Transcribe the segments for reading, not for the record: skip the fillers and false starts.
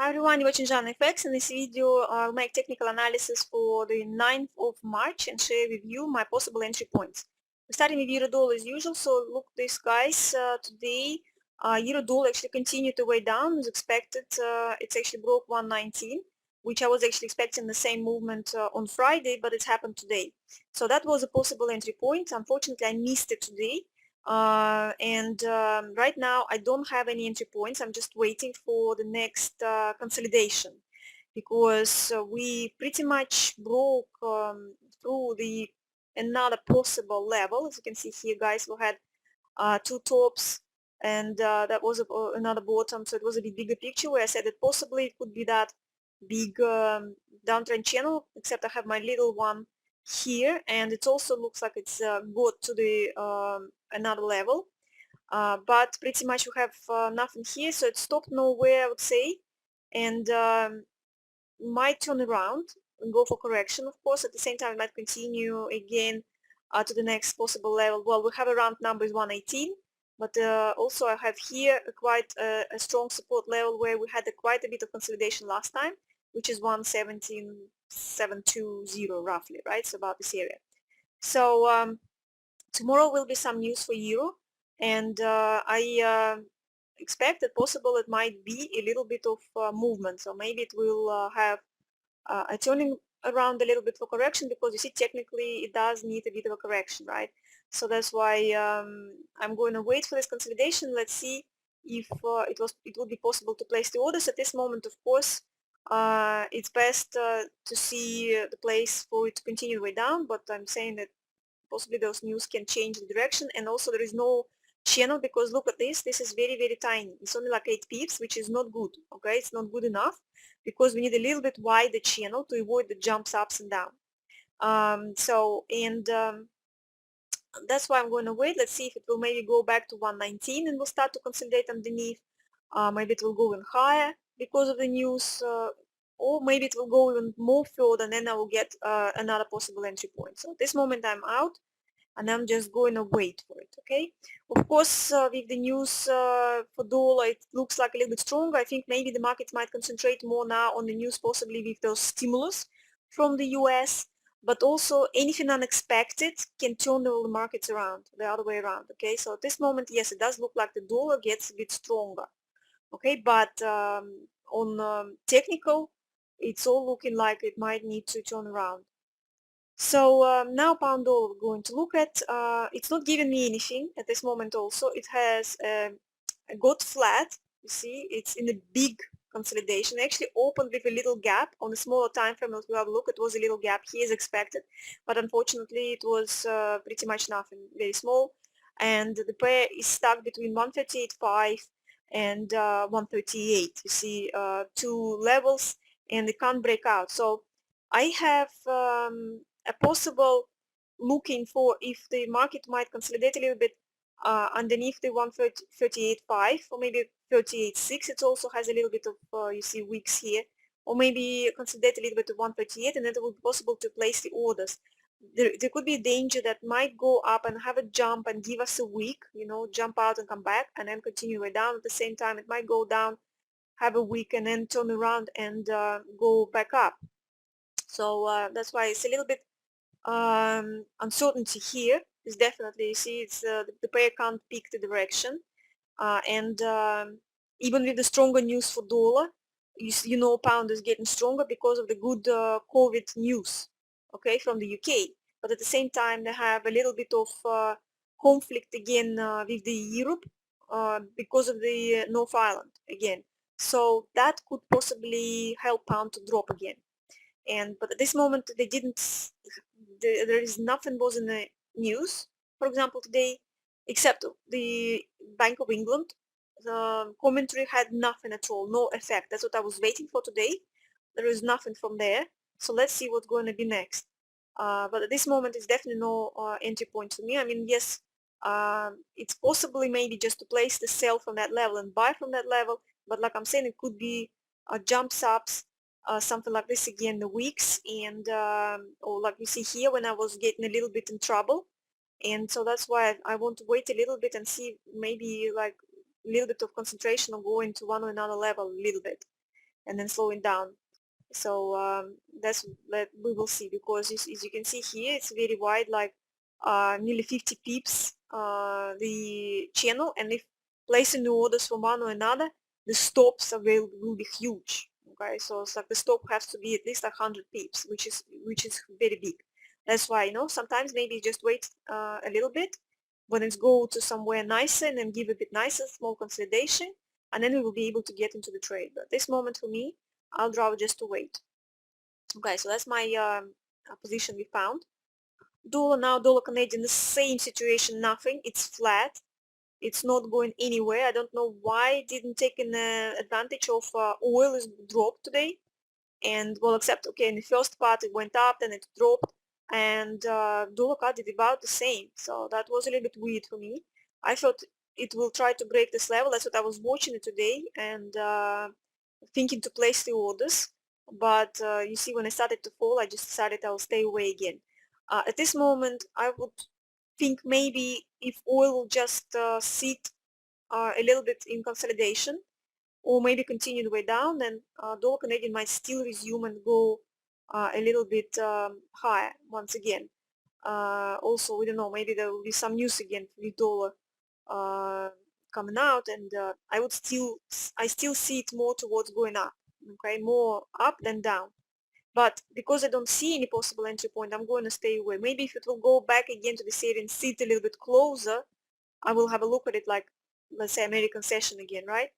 Hi everyone, you're watching Jan FX. In this video, I'll make technical analysis for the 9th of March and share with you my possible entry points. We're starting with Eurodollar as usual, so look this guys, today Eurodollar actually continued the way down as expected. It's actually broke 119, which I was actually expecting the same movement on Friday, but it's happened today. So that was a possible entry point. Unfortunately, I missed it today. Right now I don't have any entry points. I'm just waiting for the next consolidation because we pretty much broke through the another possible level. As you can see here, guys, we had two tops and that was another bottom, so it was a bit bigger picture where I said that possibly it could be that big downtrend channel, except I have my little one here, and it also looks like it's got to the another level, but pretty much we have nothing here, so it stopped nowhere, I would say, and might turn around and go for correction. Of course, at the same time it might continue again to the next possible level. Well, we have a round number is 118, but also I have here quite a strong support level where we had quite a bit of consolidation last time, which is 117,720 roughly, right? So about this area. So tomorrow will be some news for Euro, and I expect that possible it might be a little bit of movement. So maybe it will have a turning around a little bit for correction, because you see technically it does need a bit of a correction, right? So that's why I'm going to wait for this consolidation. Let's see if it would be possible to place the orders at this moment. Of course, it's best to see the place for it to continue way down, but I'm saying that possibly those news can change the direction. And also there is no channel, because look at this is very tiny. It's only like 8 pips, which is not good. Okay, it's not good enough, because we need a little bit wider channel to avoid the jumps ups and down. That's why I'm going to wait. Let's see if it will maybe go back to 119 and will start to consolidate underneath. Maybe it will go even higher because of the news, or maybe it will go even more further, and then I will get another possible entry point. So at this moment I'm out, and I'm just going to wait for it. Okay, of course, with the news for dollar, it looks like a little bit stronger. I think maybe the market might concentrate more now on the news, possibly with those stimulus from the US, but also anything unexpected can turn all the markets around, the other way around. Okay, so at this moment, yes, it does look like the dollar gets a bit stronger. Okay, but on technical, it's all looking like it might need to turn around. So now pound dollar we're going to look at. It's not giving me anything at this moment. Also, it has got flat. You see, it's in a big consolidation. Actually opened with a little gap on a smaller time frame. If we have a look, it was a little gap here as expected, but unfortunately it was pretty much nothing, very small, and the pair is stuck between 138.5 and 138. You see, two levels, and they can't break out. So I have a possible looking for if the market might consolidate a little bit underneath the 138.5 or maybe 38.6. It also has a little bit of you see wicks here, or maybe consolidate a little bit to 138, and then it will be possible to place the orders. There could be a danger that might go up and have a jump and give us a wick, you know, jump out and come back and then continue way down. At the same time, it might go down, have a wick, and then turn around and go back up. So that's why it's a little bit uncertainty here. Is definitely, you see, it's the pair can't pick the direction, and even with the stronger news for dollar, you know, pound is getting stronger because of the good COVID news, okay, from the UK. But at the same time, they have a little bit of conflict again with the Europe because of the North Island again. So that could possibly help pound to drop again. But at this moment they didn't. There is nothing was in the news, for example, today, except the Bank of England. The commentary had nothing at all, no effect. That's what I was waiting for today. There is nothing from there. So let's see what's going to be next. But at this moment, it's definitely no entry point for me. I mean, yes, it's possibly maybe just to place the sell from that level and buy from that level. But like I'm saying, it could be jumps ups, something like this again, the weeks, and or like you see here when I was getting a little bit in trouble. And so that's why I want to wait a little bit and see maybe like a little bit of concentration or go into one or another level a little bit. and then slowing down. So that's that we will see, because as you can see here, it's very wide, like nearly 50 pips the channel, and if placing the orders from one or another, the stops will be huge. Okay, so it's like the stop has to be at least 100 pips, which is very big. That's why, sometimes maybe just wait a little bit when it's go to somewhere nicer, and then give a bit nicer small consolidation, and then we will be able to get into the trade. But this moment for me, I'll draw just to wait. Okay, so that's my position we found. Dollar now, dollar Canadian, the same situation, nothing. It's flat. It's not going anywhere. I don't know why it didn't take an advantage of oil is dropped today. And well, except, okay, in the first part it went up, then it dropped, and dollar CAD did about the same. So that was a little bit weird for me. I thought it will try to break this level. That's what I was watching it today, and thinking to place the orders. But you see, when I started to fall, I just decided I'll stay away again. At this moment, I would think maybe if oil will just sit a little bit in consolidation, or maybe continue the way down, then dollar Canadian might still resume and go a little bit higher once again. Also, we don't know, maybe there will be some news again with dollar uh, coming out, and I still see it more towards going up. Okay, more up than down. But because I don't see any possible entry point, I'm going to stay away. Maybe if it will go back again to this area and sit a little bit closer, I will have a look at it, like, let's say, American session again, right?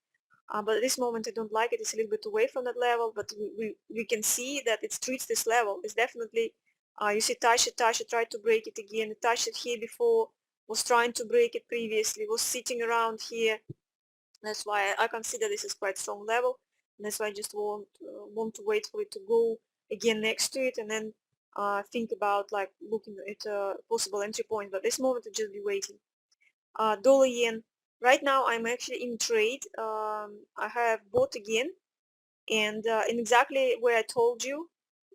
But at this moment I don't like it. It's a little bit away from that level, but we can see that it treats this level. It's definitely, you see, touch it, tried to break it again. It touched it here before, was trying to break it previously, was sitting around here. That's why I consider this is quite strong level. And that's why I just want to wait for it to go again next to it, and then think about, like, looking at a possible entry point. But this moment I'll just be waiting. Dollar yen. Right now I'm actually in trade. I have bought again, and in exactly where I told you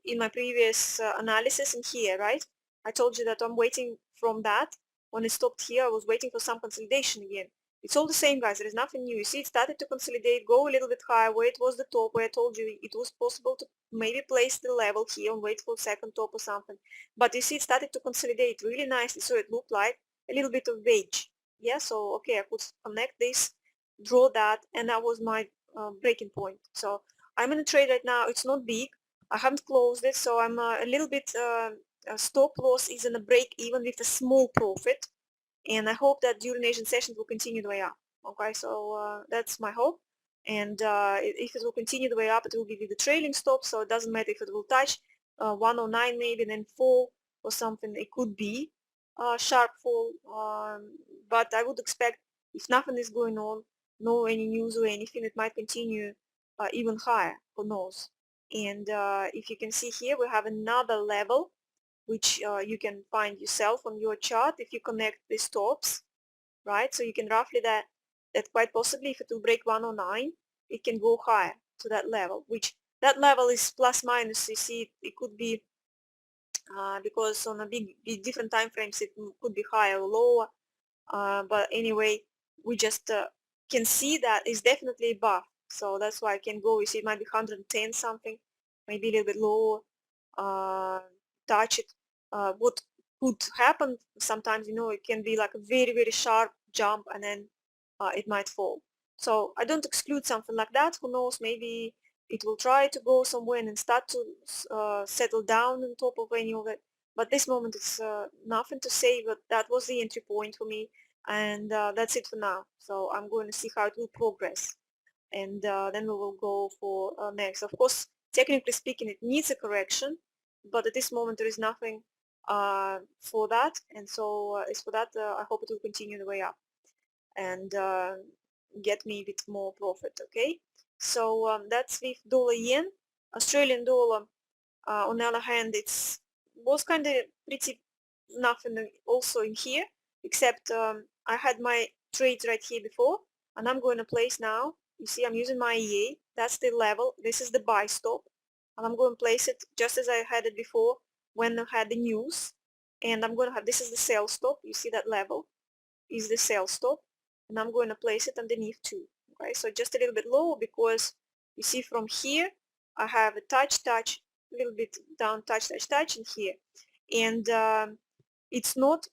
in my previous analysis in here, right? I told you that I'm waiting from that. When it stopped here, I was waiting for some consolidation again. It's all the same, guys. There is nothing new. You see, it started to consolidate, go a little bit higher, where it was the top, where I told you it was possible to maybe place the level here and wait for second top or something. But you see, it started to consolidate really nicely, so it looked like a little bit of wedge. Yeah, so okay, I could connect this, draw that, and that was my breaking point. So I'm in a trade right now. It's not big. I haven't closed it, so I'm a little bit stop loss is in a break even with a small profit, and I hope that during Asian sessions will continue the way up. Okay, so that's my hope, and if it will continue the way up, it will be with the trailing stop, so it doesn't matter if it will touch 109 maybe, then fall or something. It could be a sharp fall, but I would expect, if nothing is going on, no any news or anything, it might continue even higher, who knows. And if you can see here, we have another level which you can find yourself on your chart if you connect the stops, right? So you can roughly that quite possibly, if it will break 109, it can go higher to that level, which that level is plus minus. You see, it could be because on a big different time frames it could be higher or lower. But anyway, we just can see that it's definitely above. So that's why I can go. You see, it might be 110 something, maybe a little bit lower. Touch it. What could happen sometimes, it can be like a very sharp jump, and then it might fall. So I don't exclude something like that. Who knows, maybe it will try to go somewhere and then start to settle down on top of any of it. But this moment it's nothing to say, but that was the entry point for me, and that's it for now. So I'm going to see how it will progress, and then we will go for next. Of course, technically speaking, it needs a correction, but at this moment there is nothing for that, and so it's for that I hope it will continue the way up and get me a bit more profit. Okay, so that's with dollar yen. Australian dollar, on the other hand, it's was kind of pretty nothing also in here, except I had my trades right here before, and I'm going to place now. You see, I'm using my EA. That's the level. This is the buy stop, and I'm going to place it just as I had it before when I had the news. And I'm going to have, this is the sell stop. You see that level is the sell stop, and I'm going to place it underneath too. Okay, so just a little bit low because You see from here, I have a touch, a little bit down, touch, in here. And it's not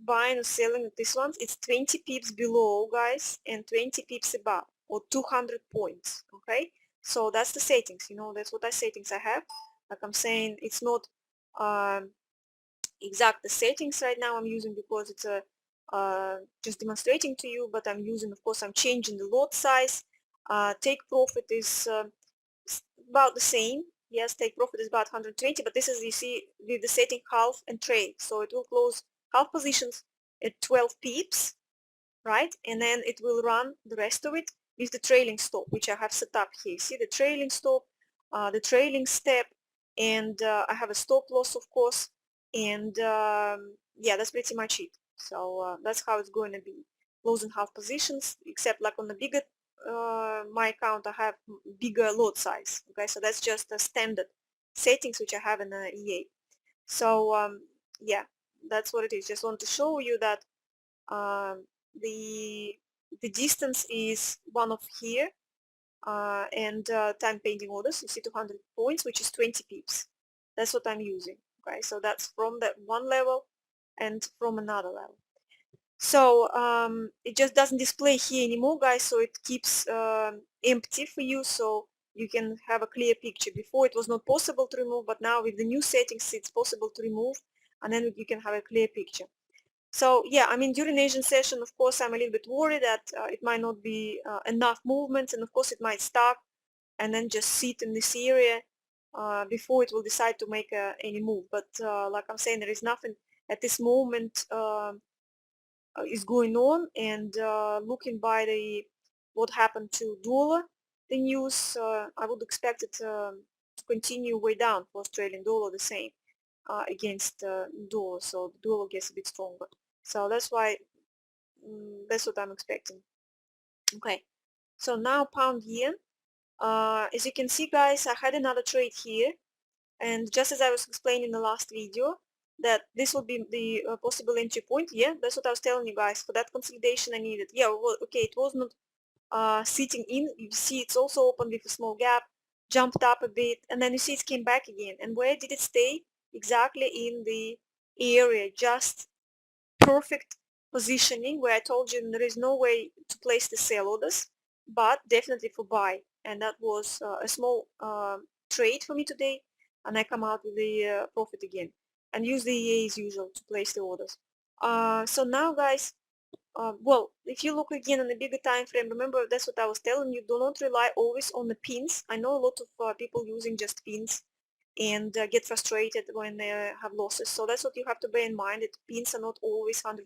buying or selling this one. It's 20 pips below, guys, and 20 pips above, or 200 points, okay? So that's the settings, you know, that's what settings I have. Like I'm saying, it's not exact the settings right now I'm using because it's a just demonstrating to you, but I'm using, of course, I'm changing the lot size. Take profit is about the same. Yes, take profit is about 120, but this is, you see, with the setting half and trade. So it will close half positions at 12 pips, right? And then it will run the rest of it with the trailing stop, which I have set up here. See the trailing stop, the trailing step, and I have a stop loss, of course. And yeah, that's pretty much it. So that's how it's going to be. Closing half positions, except like on the bigger my account, I have bigger lot size. Okay, so that's just the standard settings which I have in the EA. So yeah, that's what it is. Just want to show you that um, the distance is one of here, and time pending orders, you see 200 points, which is 20 pips. That's what I'm using. Okay, so that's from that one level and from another level. So it just doesn't display here anymore, guys, so it keeps empty for you, so you can have a clear picture. Before it was not possible to remove, but now with the new settings it's possible to remove, and then you can have a clear picture. So yeah, I mean, during Asian session, of course, I'm a little bit worried that it might not be enough movement, and of course it might stop and then just sit in this area before it will decide to make any move. But like I'm saying, there is nothing at this moment is going on, and looking by the what happened to dollar, the news, I would expect it to continue way down for Australian dollar, the same against dollar, so the dollar gets a bit stronger. So that's why that's what I'm expecting. Okay, so now pound yen. As you can see, guys, I had another trade here, and just as I was explaining in the last video, that this would be the possible entry point. Yeah, that's what I was telling you guys. For that consolidation I needed. Yeah, well, okay, it was not sitting in. You see it's also open with a small gap, jumped up a bit, and then you see it came back again. And where did it stay? Exactly in the area, just perfect positioning, where I told you there is no way to place the sell orders, but definitely for buy. And that was a small trade for me today, and I come out with the profit again and use the EA as usual to place the orders. So now, guys, well, if you look again on the bigger time frame, remember that's what I was telling you, do not rely always on the pins. I know a lot of people using just pins and get frustrated when they have losses. So that's what you have to bear in mind, that pins are not always 100%.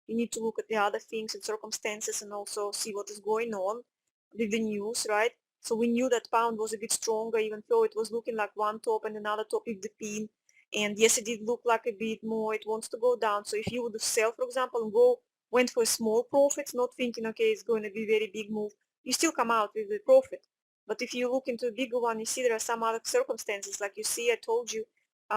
You need to look at the other things and circumstances and also see what is going on with the news, right? So we knew that pound was a bit stronger, even though it was looking like one top and another top with the pin. And yes, it did look like a bit more, it wants to go down. So if you would sell, for example, and went for a small profit, not thinking, okay, it's going to be a very big move, you still come out with the profit. But if you look into a bigger one, you see there are some other circumstances. Like you see, I told you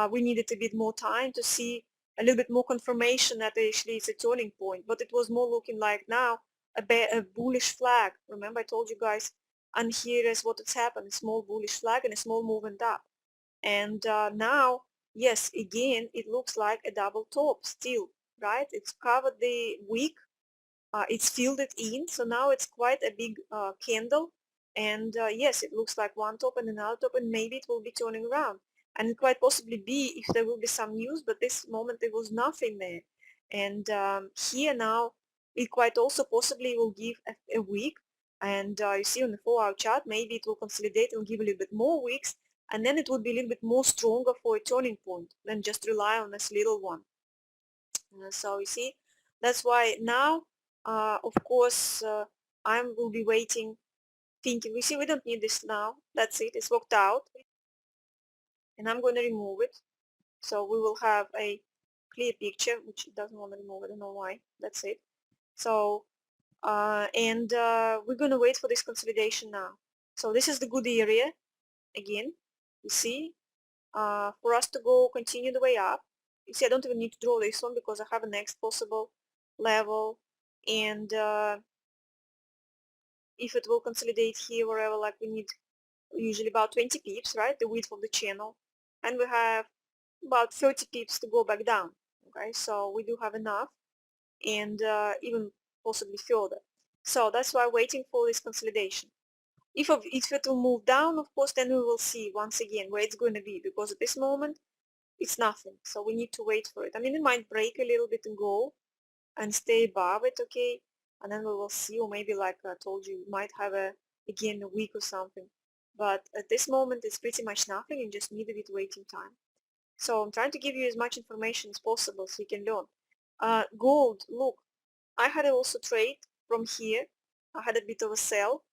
we needed a bit more time to see a little bit more confirmation that actually it's a turning point. But it was more looking like now a bullish flag. Remember I told you guys, and here is what has happened, a small bullish flag and a small movement up. And now, yes, again, it looks like a double top still, right? It's covered the wick, it's filled it in, so now it's quite a big candle. And yes, it looks like one top and another top, and maybe it will be turning around. And it quite possibly be if there will be some news, but this moment there was nothing there. And here now, it quite also possibly will give a week. And you see on the 4-hour chart, maybe it will consolidate and give a little bit more weeks, and then it would be a little bit more stronger for a turning point than just rely on this little one. So you see, that's why now, of course, I will be waiting, thinking, we see we don't need this now. That's it. It's worked out. And I'm going to remove it. So we will have a clear picture, which it doesn't want to remove. I don't know why. That's it. So, we're going to wait for this consolidation now. So this is the good area. Again, you see, for us to go continue the way up. You see, I don't even need to draw this one because I have a next possible level, and if it will consolidate here wherever, like we need usually about 20 pips, right, the width of the channel, and we have about 30 pips to go back down. Okay, so we do have enough, and even possibly further. So that's why waiting for this consolidation. If it will move down, of course, then we will see once again where it's going to be, because at this moment it's nothing. So we need to wait for it. I mean, it might break a little bit and go and stay above it, okay, and then we will see, or maybe like I told you, we might have again a week or something. But at this moment it's pretty much nothing and just need a bit waiting time. So I'm trying to give you as much information as possible so you can learn. Gold, look, I had also trade from here. I had a bit of a sell,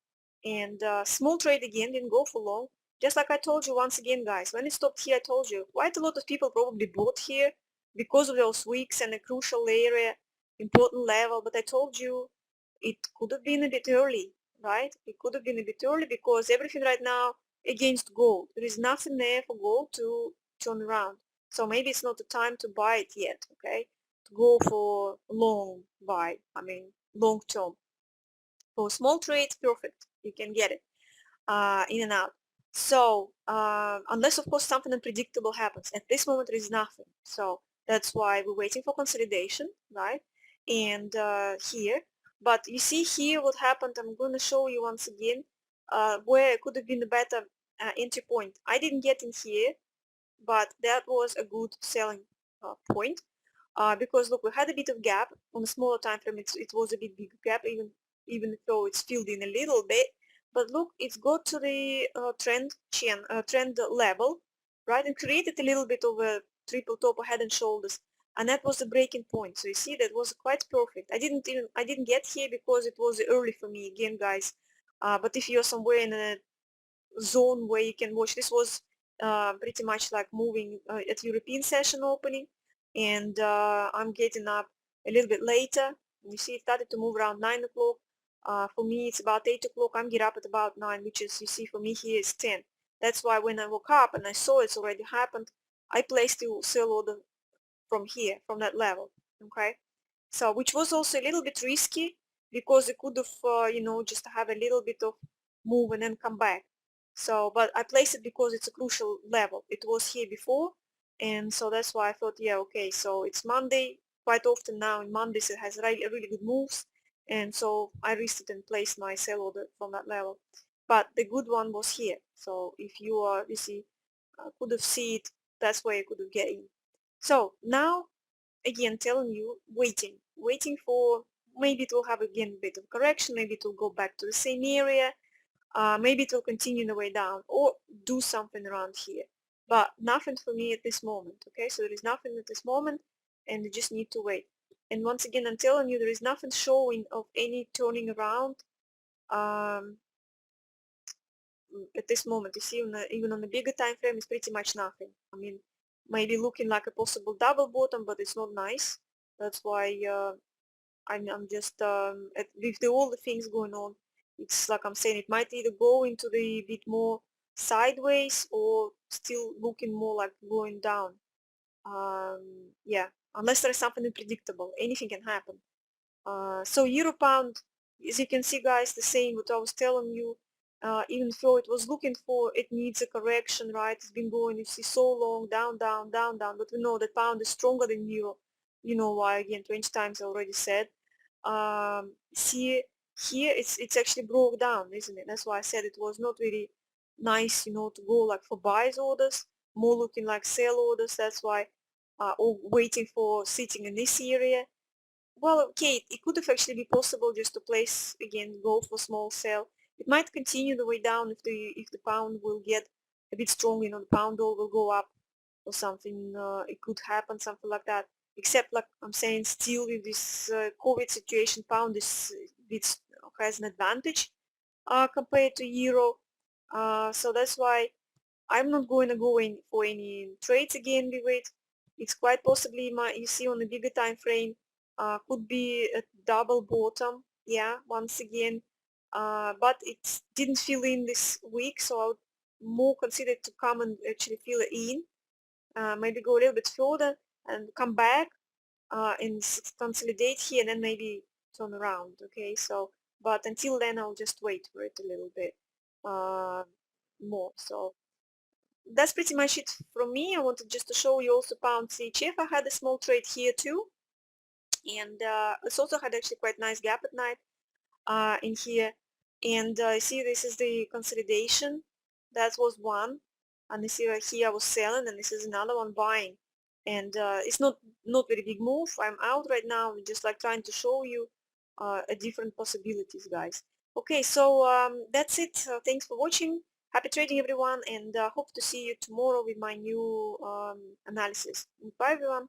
and small trade again, didn't go for long. Just like I told you once again, guys, when it stopped here, I told you quite a lot of people probably bought here because of those wicks and a crucial area, important level. But I told you it could have been a bit early, right? It could have been a bit early because everything right now against gold. There is nothing there for gold to turn around. So maybe it's not the time to buy it yet, okay? To go for long buy, I mean long term. For small trades, perfect. You can get it in and out. So unless of course something unpredictable happens, at this moment there is nothing. So that's why we're waiting for consolidation, right? And here, but you see here what happened. I'm going to show you once again where it could have been a better entry point. I didn't get in here, but that was a good selling point. Because look, we had a bit of gap on a smaller time frame. It was a bit bigger gap, even though it's filled in a little bit. But look, it's got to the trend level, right, and created a little bit of a triple top or head and shoulders, and that was the breaking point. So you see, that was quite perfect. I didn't get here because it was early for me again, guys. But if you're somewhere in a zone where you can watch. This was pretty much like moving at European session opening, and I'm getting up a little bit later. You see, it started to move around 9 o'clock. For me, it's about 8 o'clock. I'm get up at about 9, which is, you see, for me here is 10. That's why when I woke up and I saw it's already happened, I placed the sell order from here, from that level, okay? So, which was also a little bit risky because it could have, just have a little bit of move and then come back. So, but I placed it because it's a crucial level. It was here before, and so that's why I thought, yeah, okay, so it's Monday. Quite often now in Mondays it has really good moves, and so I risked it and placed my sell order from that level. But the good one was here. So if you see, could have seen it, that's where you could have get in. So now, again, telling you, waiting for, maybe it will have again a bit of correction, maybe it will go back to the same area, maybe it will continue the way down or do something around here. But nothing for me at this moment, okay? So there is nothing at this moment, and you just need to wait. And once again, I'm telling you, there is nothing showing of any turning around um, at this moment. You see, even on the bigger time frame, it's pretty much nothing. I mean, maybe looking like a possible double bottom, but it's not nice. That's why I'm just with all the things going on, it's like I'm saying, it might either go into the bit more sideways or still looking more like going down. Yeah, unless there's something unpredictable, anything can happen. So euro pound, as you can see, guys, the same what I was telling you. Even though it was looking for, it needs a correction, right? It's been going, you see, so long, down, down, down, down. But we know that pound is stronger than euro. You know why? Again, 20 times I already said. See here, it's actually broke down, isn't it? That's why I said it was not really nice, to go like for buys orders, more looking like sell orders. That's why, or waiting for sitting in this area. Well, okay, it could have actually be possible just to place again, go for small sell. It might continue the way down if the pound will get a bit strong, the pound dollar will go up or something. It could happen, something like that. Except, like I'm saying, still with this COVID situation, pound is bit has an advantage compared to euro. So that's why I'm not going to go in for any trades again with it. It's quite possibly, you see on the bigger time frame, could be a double bottom, yeah, once again. But it didn't fill in this week, so I would more consider to come and actually fill it in. Maybe go a little bit further and come back and consolidate here and then maybe turn around, okay? So but until then I'll just wait for it a little bit more. So that's pretty much it from me. I wanted just to show you also pound CHF. I had a small trade here too, and it's also had actually quite nice gap at night in here. And see, this is the consolidation. That was one, and you see right here I was selling, and this is another one buying. And it's not very big move. I'm out right now. I'm just like trying to show you a different possibilities, guys. Okay, so that's it. Thanks for watching. Happy trading, everyone, and hope to see you tomorrow with my new analysis. Bye, everyone.